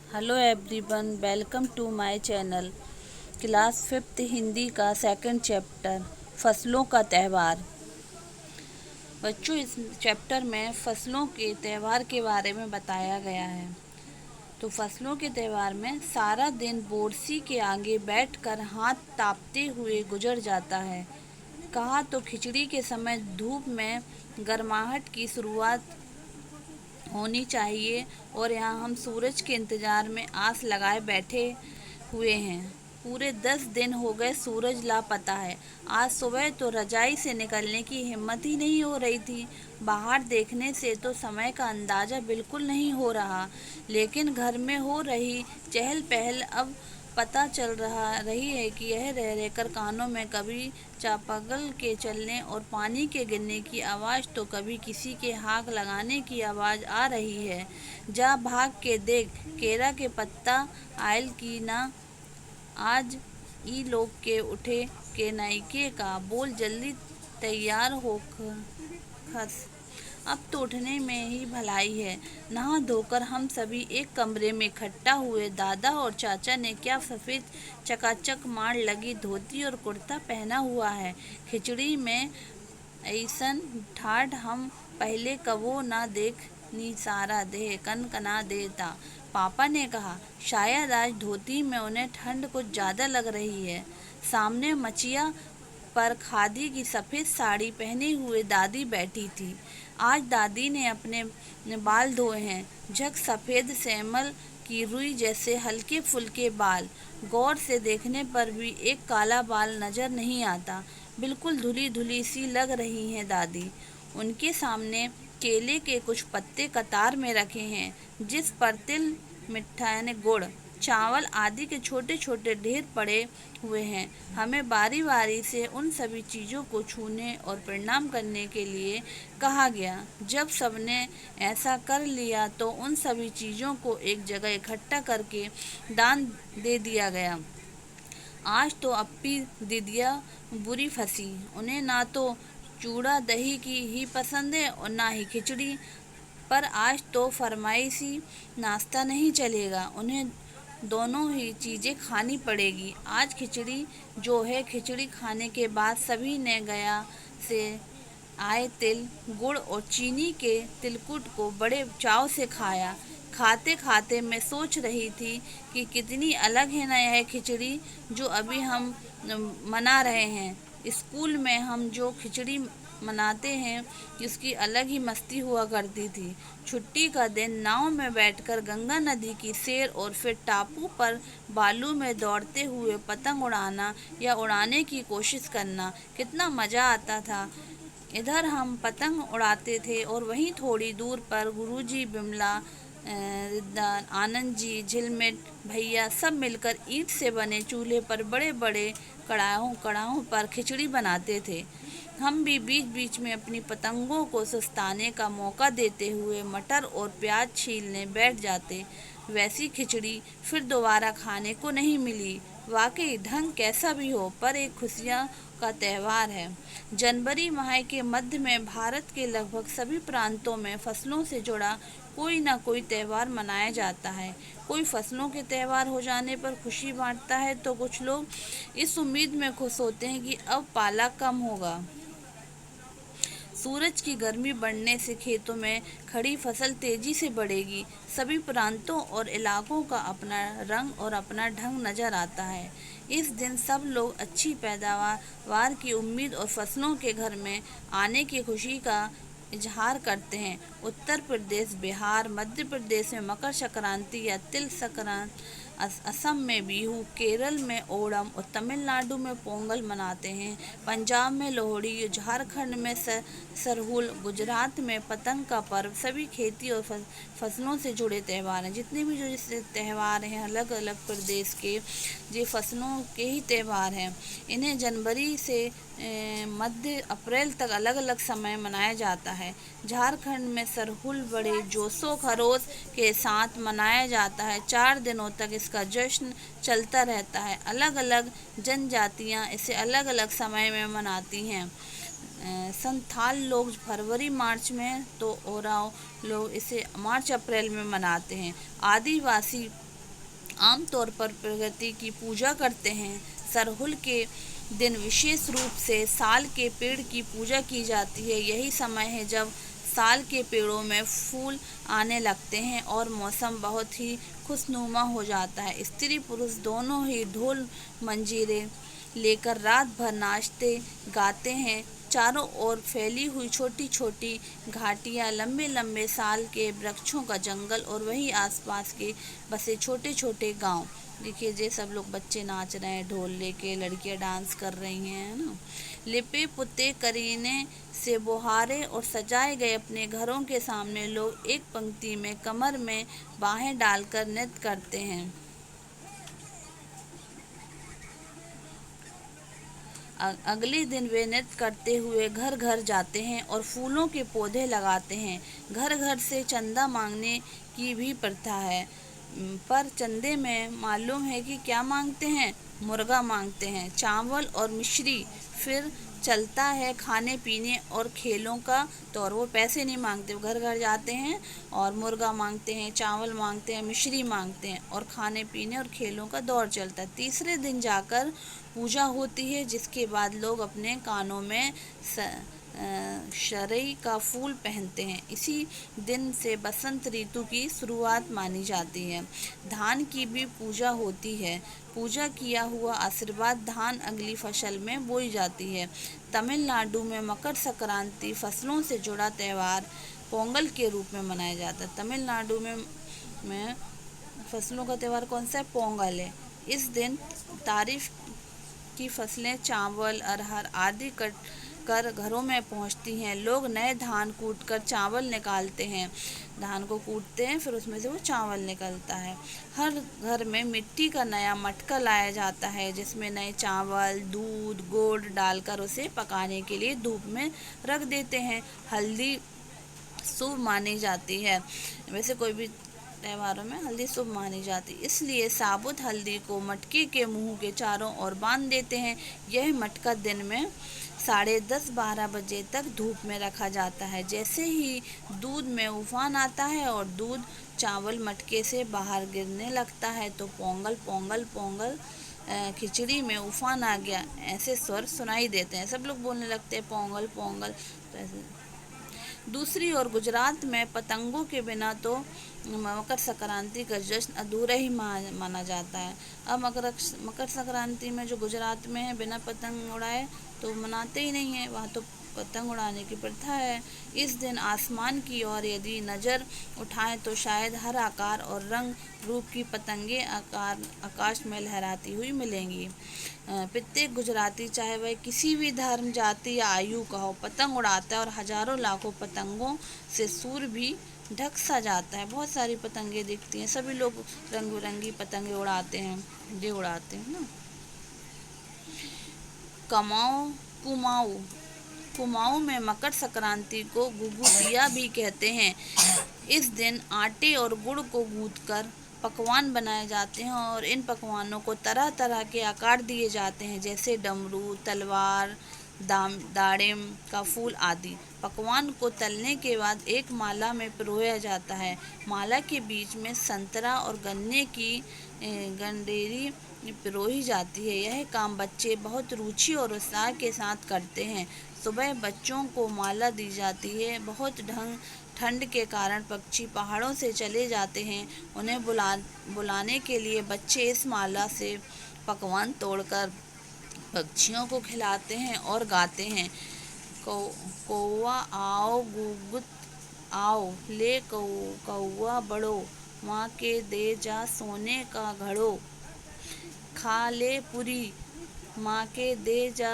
Hello everyone, welcome to my channel. Class 5th Hindi का second chapter फसलों का त्यौहार। बच्चों, इस चैप्टर में फसलों के त्यौहार के बारे में बताया गया है। तो फसलों के त्यौहार में सारा दिन बोरसी के आगे बैठकर हाथ तापते हुए गुजर जाता है। कहा तो खिचड़ी के समय धूप में गर्माहट की शुरुआत होनी चाहिए और यहाँ हम सूरज के इंतज़ार में आस लगाए बैठे हुए हैं। पूरे 10 दिन हो गए सूरज लापता है। आज सुबह तो रजाई से निकलने की हिम्मत ही नहीं हो रही थी। बाहर देखने से तो समय का अंदाज़ा बिल्कुल नहीं हो रहा, लेकिन घर में हो रही चहल पहल अब पता चल रही है कि यह रह रहकर कानों में कभी चापाकल के चलने और पानी के गिरने की आवाज़ तो कभी किसी के हाथ लगाने की आवाज़ आ रही है। जा भाग के देख, केरा के पत्ता आयल की ना, आज ई लोग के उठे के नाइके का बोल, जल्दी तैयार हो खस। अब तो उठने में ही भलाई है। नहा धोकर हम सभी एक कमरे में इकट्ठा हुए। दादा और चाचा ने क्या सफ़ेद चकाचक मार लगी धोती और कुर्ता पहना हुआ है। खिचड़ी में ऐसन ठाठ हम पहले कबो ना देख नी, सारा देह कनकना देता। पापा ने कहा। शायद आज धोती में उन्हें ठंड कुछ ज़्यादा लग रही है। सामने मचिया पर खादी की सफ़ेद साड़ी पहने हुए दादी बैठी थी। आज दादी ने अपने बाल धोए हैं, झक सफ़ेद सेमल की रुई जैसे हल्के फुल्के बाल। गौर से देखने पर भी एक काला बाल नज़र नहीं आता। बिल्कुल धुली धुली सी लग रही हैं दादी। उनके सामने केले के कुछ पत्ते कतार में रखे हैं, जिस पर तिल, मिठा यानी गुड़, चावल आदि के छोटे छोटे ढेर पड़े हुए हैं। हमें बारी बारी से उन सभी चीज़ों को छूने और प्रणाम करने के लिए कहा गया। जब सबने ऐसा कर लिया तो उन सभी चीज़ों को एक जगह इकट्ठा करके दान दे दिया गया। आज तो अप्पी दीदिया बुरी फंसी। उन्हें ना तो चूड़ा दही की ही पसंद है और ना ही खिचड़ी, पर आज तो फरमाइशी नाश्ता नहीं चलेगा। उन्हें दोनों ही चीज़ें खानी पड़ेगी। आज खिचड़ी जो है, खिचड़ी खाने के बाद सभी ने गया से आए तिल, गुड़ और चीनी के तिलकुट को बड़े चाव से खाया। खाते खाते मैं सोच रही थी कि कितनी अलग है ना यह खिचड़ी जो अभी हम मना रहे हैं। स्कूल में हम जो खिचड़ी मनाते हैं उसकी अलग ही मस्ती हुआ करती थी। छुट्टी का दिन नाव में बैठकर गंगा नदी की सैर और फिर टापू पर बालू में दौड़ते हुए पतंग उड़ाना या उड़ाने की कोशिश करना, कितना मज़ा आता था। इधर हम पतंग उड़ाते थे और वहीं थोड़ी दूर पर गुरुजी, बिमला, रिद्दान, आनंद जी, झिलमिट भैया सब मिलकर ईंट से बने चूल्हे पर बड़े बड़े कड़ाहों पर खिचड़ी बनाते थे। हम भी बीच बीच में अपनी पतंगों को सुस्ताने का मौका देते हुए मटर और प्याज छीलने बैठ जाते। वैसी खिचड़ी फिर दोबारा खाने को नहीं मिली। वाकई ढंग कैसा भी हो, पर एक खुशियाँ का त्यौहार है। जनवरी माह के मध्य में भारत के लगभग सभी प्रांतों में फसलों से जुड़ा कोई ना कोई त्यौहार मनाया जाता है। कोई फसलों के त्यौहार हो जाने पर खुशी बांटता है तो कुछ लोग इस उम्मीद में खुश होते हैं कि अब पाला कम होगा। सूरज की गर्मी बढ़ने से खेतों में खड़ी फसल तेजी से बढ़ेगी। सभी प्रांतों और इलाकों का अपना रंग और अपना ढंग नजर आता है। इस दिन सब लोग अच्छी पैदावार की उम्मीद और फसलों के घर में आने की खुशी का इजहार करते हैं। उत्तर प्रदेश, बिहार, मध्य प्रदेश में मकर संक्रांति या तिल संक्रांति, असम में बिहू, केरल में ओणम और तमिलनाडु में पोंगल मनाते हैं। पंजाब में लोहड़ी, झारखंड में सरहुल, गुजरात में पतंग का पर्व। सभी खेती और फसलों से जुड़े त्यौहार हैं। जितने भी जो त्यौहार हैं अलग अलग प्रदेश के, ये फसलों के ही त्यौहार हैं। इन्हें जनवरी से मध्य अप्रैल तक अलग अलग समय मनाया जाता है। झारखंड में सरहुल बड़े जोशो खरोश के साथ मनाया जाता है। 4 दिनों तक इसका जश्न चलता रहता है। अलग अलग जनजातियां इसे अलग अलग समय में मनाती हैं। संथाल लोग फरवरी मार्च में, तो ओराव लोग इसे मार्च अप्रैल में मनाते हैं। आदिवासी आम तौर पर प्रकृति की पूजा करते हैं। सरहुल के दिन विशेष रूप से साल के पेड़ की पूजा की जाती है। यही समय है जब साल के पेड़ों में फूल आने लगते हैं और मौसम बहुत ही खुशनुमा हो जाता है। स्त्री पुरुष दोनों ही ढोल मंजीरे लेकर रात भर नाचते गाते हैं। चारों ओर फैली हुई छोटी छोटी घाटियाँ, लंबे लंबे साल के वृक्षों का जंगल और वही आसपास के बसे छोटे छोटे गांव। देखिए ये सब लोग बच्चे नाच रहे हैं, ढोल लेके, लड़कियां डांस कर रही हैं, है ना। लिपे पुते करीने से बोहारे और सजाए गए अपने घरों के सामने लोग एक पंक्ति में कमर में बाहें डालकर नृत्य करते हैं। अगले दिन वे नृत्य करते हुए घर घर जाते हैं और फूलों के पौधे लगाते हैं। घर घर से चंदा मांगने की भी प्रथा है, पर चंदे में मालूम है कि क्या मांगते हैं? मुर्गा मांगते हैं, चावल और मिश्री। फिर चलता है खाने पीने और खेलों का दौर। वो पैसे नहीं मांगते, वो घर घर जाते हैं और मुर्गा मांगते हैं, चावल मांगते हैं, मिश्री मांगते हैं और खाने पीने और खेलों का दौर चलता है। तीसरे दिन जाकर पूजा होती है, जिसके बाद लोग अपने कानों में शरई का फूल पहनते हैं। इसी दिन से बसंत ऋतु की शुरुआत मानी जाती है। धान की भी पूजा होती है। पूजा किया हुआ आशीर्वाद धान अगली फसल में बोई जाती है। तमिलनाडु में मकर संक्रांति फसलों से जुड़ा त्यौहार पोंगल के रूप में मनाया जाता है। तमिलनाडु में फसलों का त्यौहार कौन सा है? पोंगल है। इस दिन तारीफ की फसलें चावल, अरहर आदि कट कर घरों में पहुंचती हैं। लोग नए धान कूटकर चावल निकालते हैं। धान को कूटते हैं, फिर उसमें से वो चावल निकलता है। हर घर में मिट्टी का नया मटका लाया जाता है, जिसमें नए चावल, दूध, गुड़ डालकर उसे पकाने के लिए धूप में रख देते हैं। हल्दी शुभ मानी जाती है। वैसे कोई भी त्योहारों में हल्दी शुभ मानी जाती है, इसलिए साबुत हल्दी को मटके के मुंह के चारों ओर बांध देते हैं। यह मटका दिन में 10:30-12 बजे तक धूप में रखा जाता है। जैसे ही दूध में उफान आता है और दूध चावल मटके से बाहर गिरने लगता है तो पोंगल पोंगल पोंगल, खिचड़ी में उफान आ गया, ऐसे स्वर सुनाई देते हैं। सब लोग बोलने लगते हैं पोंगल पोंगल। तो ऐसे दूसरी ओर गुजरात में पतंगों के बिना तो मकर संक्रांति का जश्न अधूरा ही माना जाता है। अब मकर संक्रांति में जो गुजरात में है, बिना पतंग उड़ाए तो मनाते ही नहीं है, वहाँ तो पतंग उड़ाने की प्रथा है। इस दिन आसमान की ओर यदि नज़र उठाएं तो शायद हर आकार और रंग रूप की पतंगें आकाश में लहराती हुई मिलेंगी। प्रत्येक गुजराती, चाहे वह किसी भी धर्म, जाति या आयु का हो, पतंग उड़ाता है और हजारों लाखों पतंगों से सूर भी ढक सा जाता है। बहुत सारी पतंगें दिखती हैं, सभी लोग रंग बिरंगी पतंगें उड़ाते हैं, ये उड़ाते हैं ना। कुमाऊं में मकर संक्रांति को घुघुतिया भी कहते हैं। इस दिन आटे और गुड़ को गूंथकर पकवान बनाए जाते हैं और इन पकवानों को तरह तरह के आकार दिए जाते हैं, जैसे डमरू, तलवार, दाड़िम का फूल आदि। पकवान को तलने के बाद एक माला में पिरोया जाता है। माला के बीच में संतरा और गन्ने की गंडेरी पिरोई जाती है। यह काम बच्चे बहुत रुचि और उत्साह के साथ करते हैं। सुबह बच्चों को माला दी जाती है। बहुत ठंड के कारण पक्षी पहाड़ों से चले जाते हैं। उन्हें बुलाने के लिए बच्चे इस माला से पकवान तोड़कर पक्षियों को खिलाते हैं और गाते हैं, कौवा आओ गुगुत आओ, ले कौवा बड़ो, माँ के दे जा सोने का घड़ो, खा ले पूरी, माँ के दे जा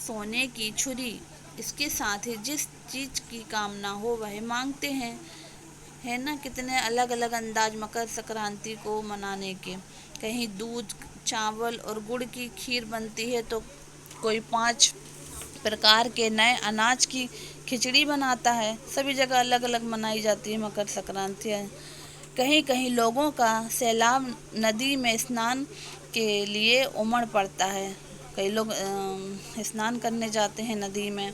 सोने की छुरी। इसके साथ ही जिस चीज़ की कामना हो वह मांगते हैं। है ना, कितने अलग अलग अंदाज मकर संक्रांति को मनाने के। कहीं दूध, चावल और गुड़ की खीर बनती है तो कोई 5 प्रकार के नए अनाज की खिचड़ी बनाता है। सभी जगह अलग अलग मनाई जाती है मकर संक्रांति। कहीं कहीं लोगों का सैलाब नदी में स्नान के लिए उमड़ पड़ता है। कई लोग स्नान करने जाते हैं नदी में।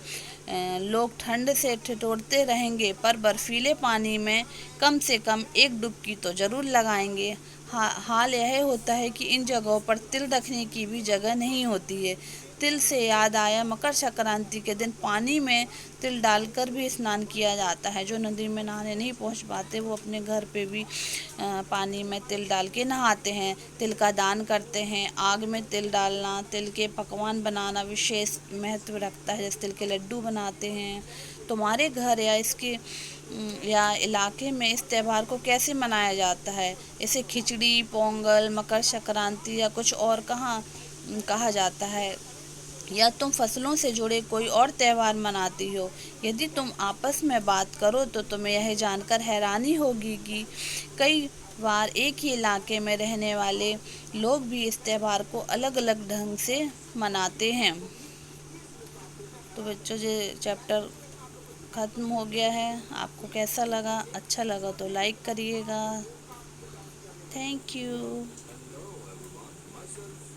लोग ठंड से ठिठुरते रहेंगे पर बर्फीले पानी में कम से कम एक डुबकी तो ज़रूर लगाएंगे। हाल यह होता है कि इन जगहों पर तिल रखने की भी जगह नहीं होती है। तिल से याद आया, मकर संक्रांति के दिन पानी में तिल डालकर भी स्नान किया जाता है। जो नदी में नहाने नहीं पहुंच पाते वो अपने घर पे भी पानी में तिल डाल के नहाते हैं, तिल का दान करते हैं। आग में तिल डालना, तिल के पकवान बनाना विशेष महत्व रखता है, जैसे तिल के लड्डू बनाते हैं। तुम्हारे घर या इलाके में इस त्यौहार को कैसे मनाया जाता है? इसे खिचड़ी, पोंगल, मकर संक्रांति या कुछ और कहा जाता है? या तुम फसलों से जुड़े कोई और त्यौहार मनाती हो? यदि तुम आपस में बात करो तो तुम्हें यह जानकर हैरानी होगी कि कई बार एक ही इलाके में रहने वाले लोग भी इस त्यौहार को अलग अलग ढंग से मनाते हैं। तो बच्चों, ये चैप्टर ख़त्म हो गया है। आपको कैसा लगा? अच्छा लगा तो लाइक करिएगा। Thank you.